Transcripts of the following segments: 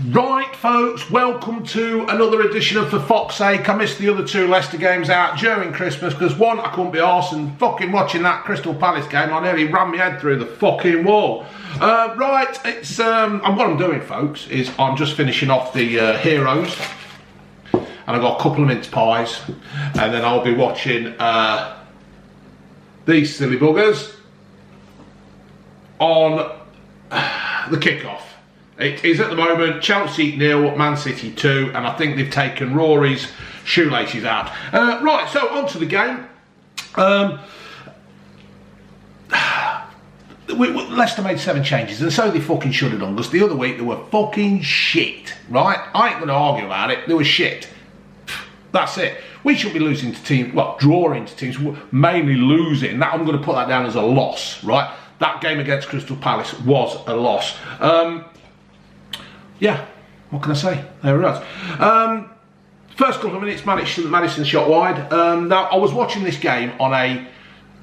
Right, folks, welcome to another edition of For Fox's Sake. I missed the other two Leicester games out during Christmas because one, I couldn't be arsed, and fucking watching that Crystal Palace game, I nearly ran my head through the fucking wall. Right, it's what I'm doing, folks, is I'm just finishing off the Heroes, and I've got a couple of mince pies, and then I'll be watching these silly buggers on the kickoff. It is at the moment Chelsea 0, Man City 2, and I think they've taken Rory's shoelaces out. Right, so on to the game. Leicester made 7 changes, and so they fucking should have done, because the other week they were fucking shit, right? I ain't going to argue about it, they were shit. That's it. We should be losing to teams, well, drawing to teams, mainly losing. That I'm going to put that down as a loss, right? That game against Crystal Palace was a loss. Yeah, what can I say? There it is. First couple of minutes, Maddison shot wide. Now, I was watching this game on a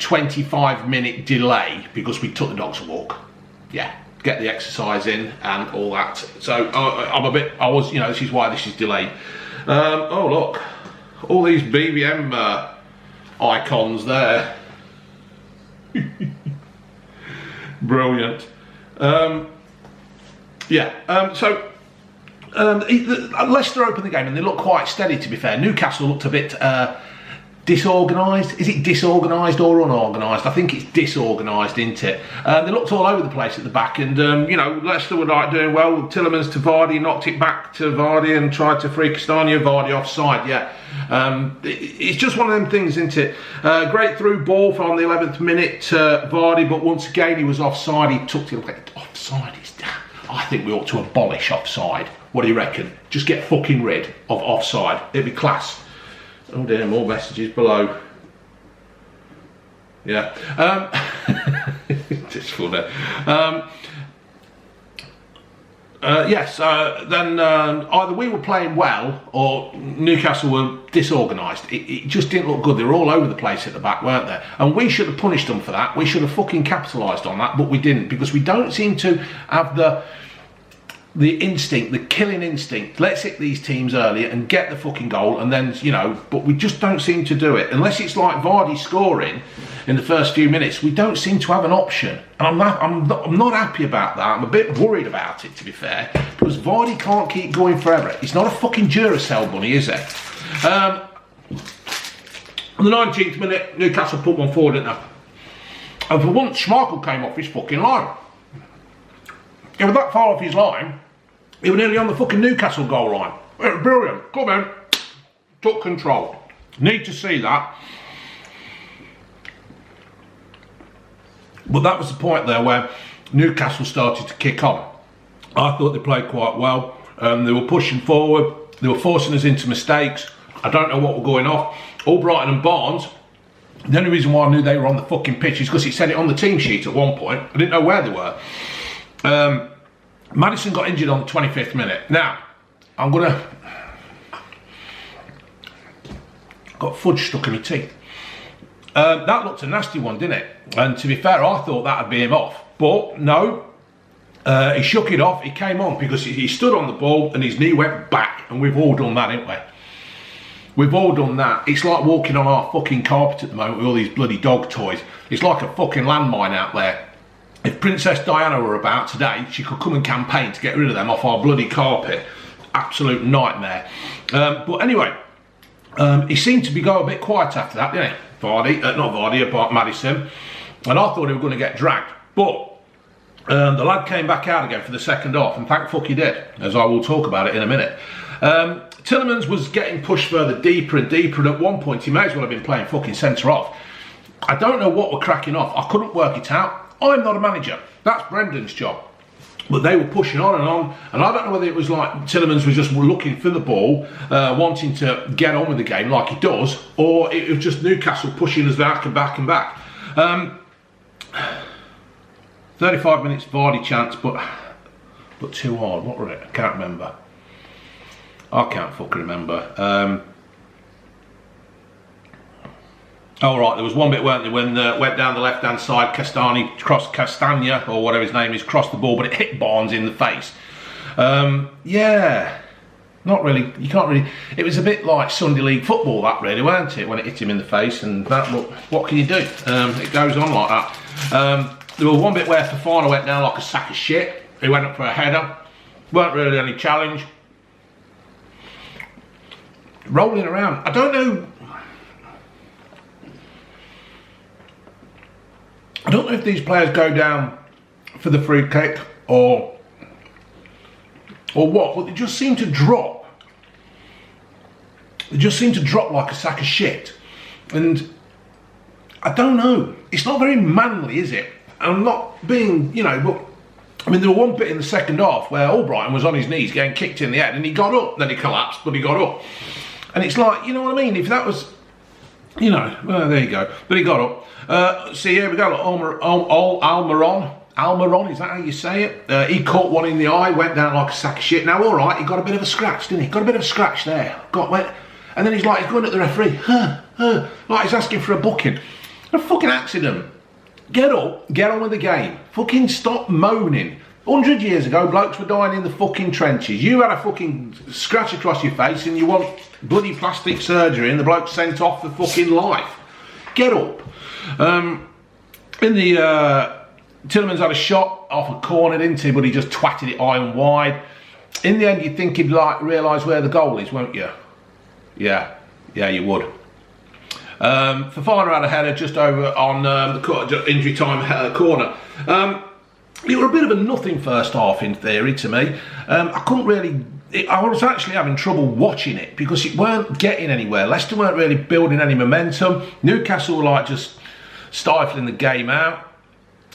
25-minute delay because we took the dogs a walk. Yeah, get the exercise in and all that. So this is why this is delayed. Oh, look, all these BBM icons there. Brilliant. Leicester opened the game and they looked quite steady, to be fair. Newcastle looked a bit disorganised. Is it disorganised or unorganised? I think it's disorganised, isn't it? They looked all over the place at the back, and Leicester were like doing well. Tillemans to Vardy, knocked it back to Vardy and tried to free Castagna. Vardy offside, yeah. It's just one of them things, isn't it? Great through ball from the 11th minute to Vardy, but once again he was offside. He took it offside. I think we ought to abolish offside. What do you reckon? Just get fucking rid of offside. It'd be class. Oh dear, more messages below. Yeah. It's funny. Then either we were playing well or Newcastle were disorganised. It just didn't look good. They were all over the place at the back, weren't they? And we should have punished them for that. We should have fucking capitalised on that, but we didn't, because we don't seem to have the instinct, the killing instinct. Let's hit these teams early and get the fucking goal, and then, but we just don't seem to do it. Unless it's like Vardy scoring in the first few minutes, we don't seem to have an option. And I'm not happy about that. I'm a bit worried about it, to be fair, because Vardy can't keep going forever. He's not a fucking Duracell bunny, is he? On the 19th minute, Newcastle put one forward, didn't they? And for once, Schmeichel came off his fucking line. He was that far off his line, he was nearly on the fucking Newcastle goal line. Brilliant. Come in. Took control. Need to see that. But that was the point there where Newcastle started to kick on. I thought they played quite well. They were pushing forward. They were forcing us into mistakes. I don't know what were going off. Albrighton and Barnes, the only reason why I knew they were on the fucking pitch is because it said it on the team sheet at one point. I didn't know where they were. Maddison got injured on the 25th minute. Now, got fudge stuck in my teeth. That looked a nasty one, didn't it? And to be fair, I thought that'd be him off. But no, he shook it off. He came on because he stood on the ball and his knee went back. And we've all done that, haven't we? We've all done that. It's like walking on our fucking carpet at the moment with all these bloody dog toys. It's like a fucking landmine out there. If Princess Diana were about today, she could come and campaign to get rid of them off our bloody carpet. Absolute nightmare. But anyway, he seemed to be going a bit quiet after that, didn't he? Not Maddison. And I thought he was going to get dragged. But the lad came back out again for the second half, and thank fuck he did, as I will talk about it in a minute. Tillemans was getting pushed further deeper and deeper, and at one point he may as well have been playing fucking centre off. I don't know what were cracking off. I couldn't work it out. I'm not a manager. That's Brendan's job. But they were pushing on, and I don't know whether it was like Tillemans was just looking for the ball, wanting to get on with the game like he does, or it was just Newcastle pushing us back and back and back. 35 minutes Vardy chance, but too hard. What were it? I can't remember. I can't fucking remember. Oh right, there was one bit, weren't there, when went down the left-hand side, Castagna, or whatever his name is, crossed the ball, but it hit Barnes in the face. Yeah, not really. You can't really. It was a bit like Sunday League football, that really, weren't it? When it hit him in the face, and that. Look, what can you do? It goes on like that. There was one bit where Fofana went down like a sack of shit. He went up for a header. Weren't really any challenge. Rolling around. I don't know. I don't know if these players go down for the free kick or what, but they just seem to drop. They just seem to drop like a sack of shit. And I don't know. It's not very manly, is it? I'm not being, you know, but I mean, there was one bit in the second half where Albrighton was on his knees getting kicked in the head and he got up. Then he collapsed, but he got up. And it's like, you know what I mean? If that was, you know, well, there you go. But he got up. See, here we go. Almiron, is that how you say it? He caught one in the eye, went down like a sack of shit. Now, all right, he got a bit of a scratch, didn't he? Got a bit of a scratch there. And then he's like, he's going at the referee. Like he's asking for a booking. A fucking accident. Get up, get on with the game. Fucking stop moaning. 100 years ago, blokes were dying in the fucking trenches. You had a fucking scratch across your face and you want bloody plastic surgery and the bloke sent off for fucking life. Get up. In the Tillemans had a shot off a corner, didn't he? But he just twatted it high and wide. In the end, you'd think he'd like realise where the goal is, won't you? Yeah, you would. Fofana had a header just over on the injury time corner. It was a bit of a nothing first half in theory to me. I couldn't really. I was actually having trouble watching it because it weren't getting anywhere. Leicester weren't really building any momentum. Newcastle were like just stifling the game out,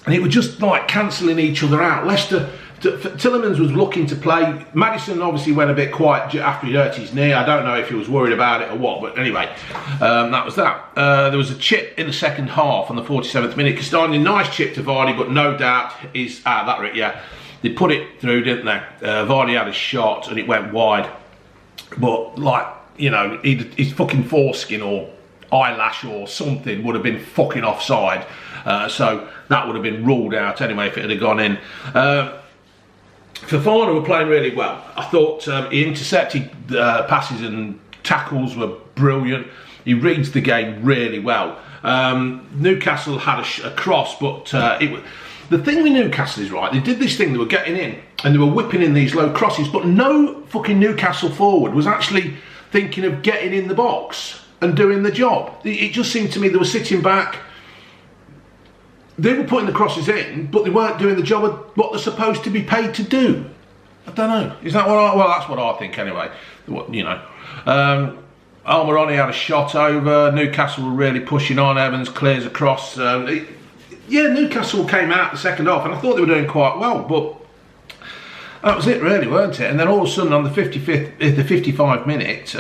and it was just like cancelling each other out. Leicester. Tillemans was looking to play. Maddison obviously went a bit quiet after he hurt his knee. I don't know if he was worried about it or what, but anyway, that was that. There was a chip in the second half on the 47th minute. Castagna, nice chip to Vardy, but no doubt is they put it through, didn't they? Vardy had a shot and it went wide, but like, you know, his fucking foreskin or eyelash or something would have been fucking offside, so that would have been ruled out anyway if it had gone in. Fofana were playing really well. I thought he intercepted passes and tackles were brilliant. He reads the game really well. Newcastle had a cross, but the thing with Newcastle is, right, they did this thing, they were getting in and they were whipping in these low crosses, but no fucking Newcastle forward was actually thinking of getting in the box and doing the job. It just seemed to me they were sitting back. They were putting the crosses in, but they weren't doing the job of what they're supposed to be paid to do. I don't know. Is that well, that's what I think anyway. You know. Almiron had a shot over. Newcastle were really pushing on. Evans clears across. Newcastle came out the second half, and I thought they were doing quite well, but that was it really, weren't it? And then all of a sudden on the 55 minute,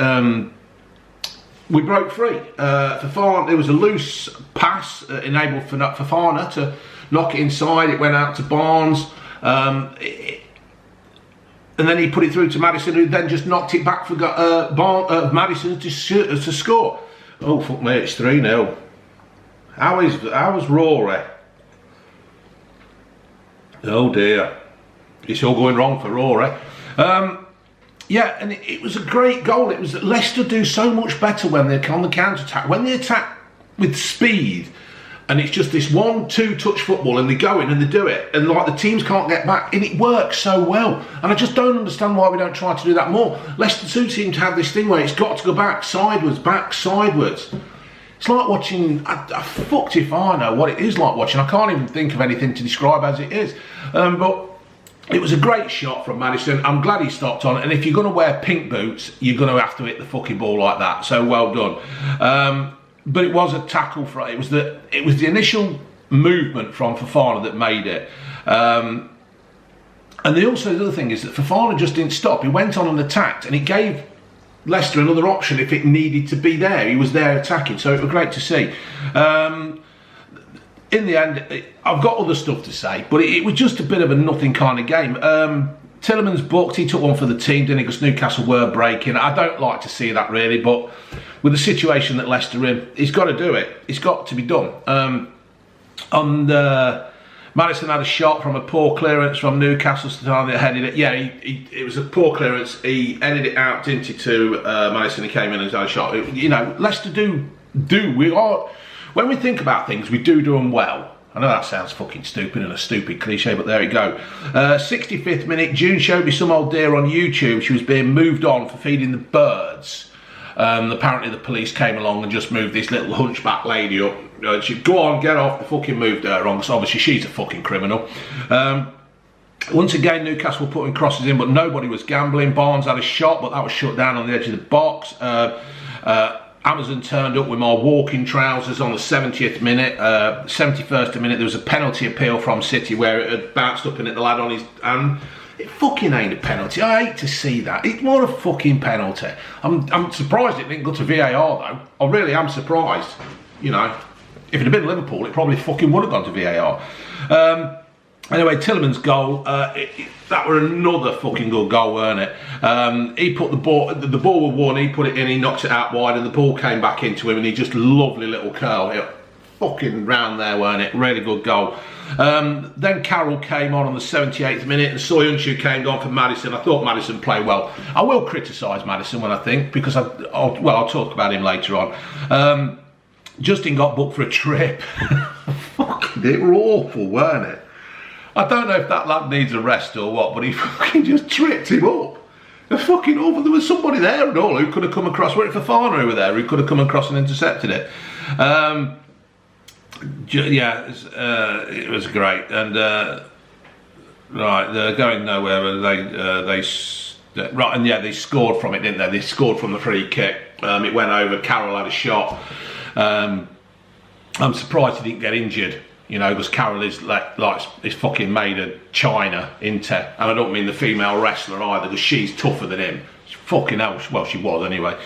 we broke free. Fofana, there was a loose pass enabled for Fofana to knock it inside. It went out to Barnes, and then he put it through to Maddison, who then just knocked it back for Maddison to score. Oh fuck me, it's 3-0. How was Rory? Oh dear, it's all going wrong for Rory. Yeah, and it was a great goal. It was that Leicester do so much better when they're on the counter-attack. When they attack with speed, and it's just this 1-2 touch football, and they go in and they do it, and like the teams can't get back, and it works so well. And I just don't understand why we don't try to do that more. Leicester too seem to have this thing where it's got to go back sideways. It's like watching. I fucked if I know what it is like watching. I can't even think of anything to describe as it is, but. It was a great shot from Maddison. I'm glad he stopped on it. And if you're going to wear pink boots, you're going to have to hit the fucking ball like that. So well done. But it was a tackle for it was the initial movement from Fofana that made it. And the other thing is that Fofana just didn't stop. He went on and attacked, and it gave Leicester another option if it needed to be there. He was there attacking, so it was great to see. In the end, I've got other stuff to say, but it was just a bit of a nothing kind of game. Tillemans booked, he took one for the team, didn't he? Because Newcastle were breaking. I don't like to see that really, but with the situation that Leicester are in, he's got to do it. It's got to be done. On the Maddison had a shot from a poor clearance from Newcastle that headed it. Yeah, it was a poor clearance. He headed it out, didn't he, to Maddison. He came in and had a shot. You know, Leicester when we think about things, we do them well. I know that sounds fucking stupid and a stupid cliche, but there you go. 65th minute, June showed me some old dear on YouTube. She was being moved on for feeding the birds. Apparently the police came along and just moved this little hunchback lady up. She'd go on, get off, they fucking moved her on, so obviously she's a fucking criminal. Once again, Newcastle were putting crosses in, but nobody was gambling. Barnes had a shot, but that was shut down on the edge of the box. Amazon turned up with my walking trousers on the 70th minute. 71st minute, there was a penalty appeal from City where it had bounced up and hit the lad on his hand. It fucking ain't a penalty. I hate to see that. It's not a fucking penalty. I'm surprised it didn't go to VAR though. I really am surprised. You know, if it had been Liverpool, it probably fucking would have gone to VAR. Anyway, Tielemans' goal, that were another fucking good goal, weren't it? He put the ball was won, he put it in, he knocked it out wide, and the ball came back into him, and he just lovely little curl. Fucking round there, weren't it? Really good goal. Then Carroll came on the 78th minute, and Soyuncu came on for Maddison. I thought Maddison played well. I will criticise Maddison when I think, because I'll talk about him later on. Justin got booked for a trip. Fucking, they were awful, weren't it? I don't know if that lad needs a rest or what, but he fucking just tripped him up. They're fucking awful. There was somebody there and all who could have come across. Were it Fofana who were there, who could have come across and intercepted it. Yeah, it was great. And right, they're going nowhere. They scored from it, didn't they? They scored from the free kick. It went over. Carroll had a shot. I'm surprised he didn't get injured. You know, because Carroll is is fucking made of China, into, and I don't mean the female wrestler either, because she's tougher than him. Fucking hell, well, she was anyway.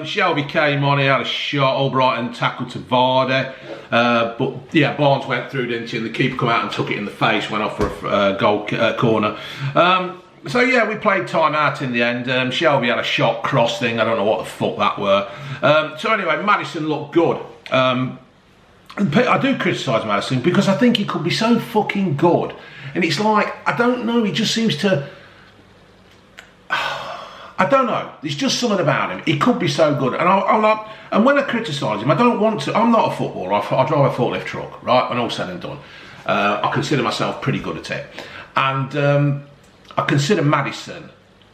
Shelby came on, he had a shot. Albrighton tackled to Vardy, but yeah, Barnes went through, didn't he? And the keeper come out and took it in the face, went off for a goal corner. So yeah, we played time out in the end. Shelby had a shot cross thing. I don't know what the fuck that were. So anyway, Maddison looked good. I do criticise Maddison because I think he could be so fucking good, and it's like, I don't know, he just seems to, I don't know, there's just something about him. He could be so good, and I'm not, and when I criticise him, I don't want to. I'm not a footballer. I drive a forklift truck, right? When all said and done, I consider myself pretty good at it, and I consider Maddison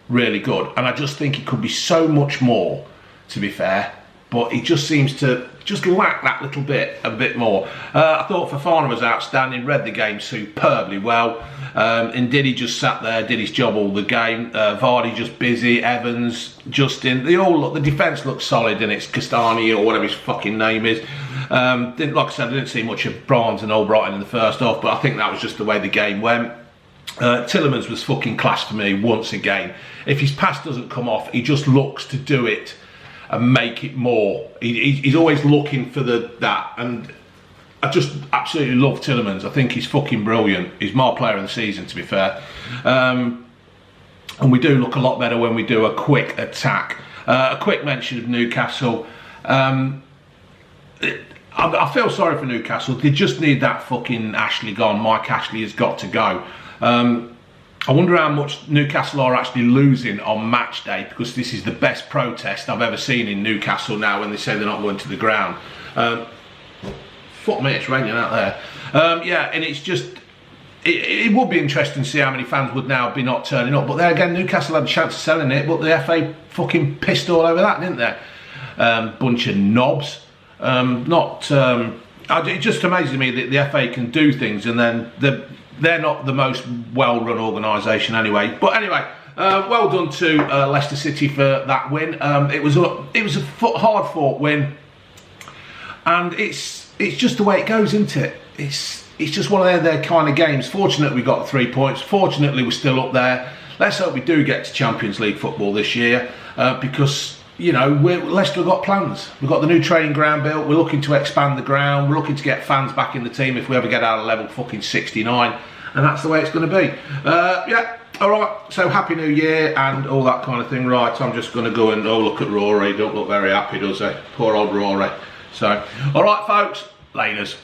really good, and I just think he could be so much more, to be fair. But he just seems to just lack that little bit, a bit more. I thought Fofana was outstanding, read the game superbly well. Ndidi just sat there, did his job all the game. Vardy just busy, Evans, Justin, they all look, the defence looks solid, and it's Castani or whatever his fucking name is. Like I said, I didn't see much of Barnes and Albrighton in the first half, but I think that was just the way the game went. Tielemans was fucking class for me once again. If his pass doesn't come off, he just looks to do it and make it more. He's always looking for that, and I just absolutely love Tielemans. I think he's fucking brilliant. He's my player of the season, to be fair. And we do look a lot better when we do a quick attack. A quick mention of Newcastle. I feel sorry for Newcastle. They just need that fucking Ashley gone. Mike Ashley has got to go. I wonder how much Newcastle are actually losing on match day, because this is the best protest I've ever seen in Newcastle now when they say they're not going to the ground. Fuck me, it's raining out there. Yeah, and it's just, it would be interesting to see how many fans would now be not turning up. But there again, Newcastle had a chance of selling it, but the FA fucking pissed all over that, didn't they? Bunch of knobs. It just amazes me that the FA can do things and then they're not the most well-run organisation anyway. But anyway, well done to Leicester City for that win. It was a hard-fought win, and it's just the way it goes, isn't it? It's just one of their kind of games. Fortunately, we got 3 points. Fortunately, we're still up there. Let's hope we do get to Champions League football this year, because, you know, Leicester have got plans. We've got the new training ground built. We're looking to expand the ground. We're looking to get fans back in the team if we ever get out of level fucking 69. And that's the way it's going to be. Yeah, all right. So happy New Year and all that kind of thing. Right, I'm just going to go and look at Rory. Don't look very happy, does he? Poor old Rory. So, all right, folks. Laters.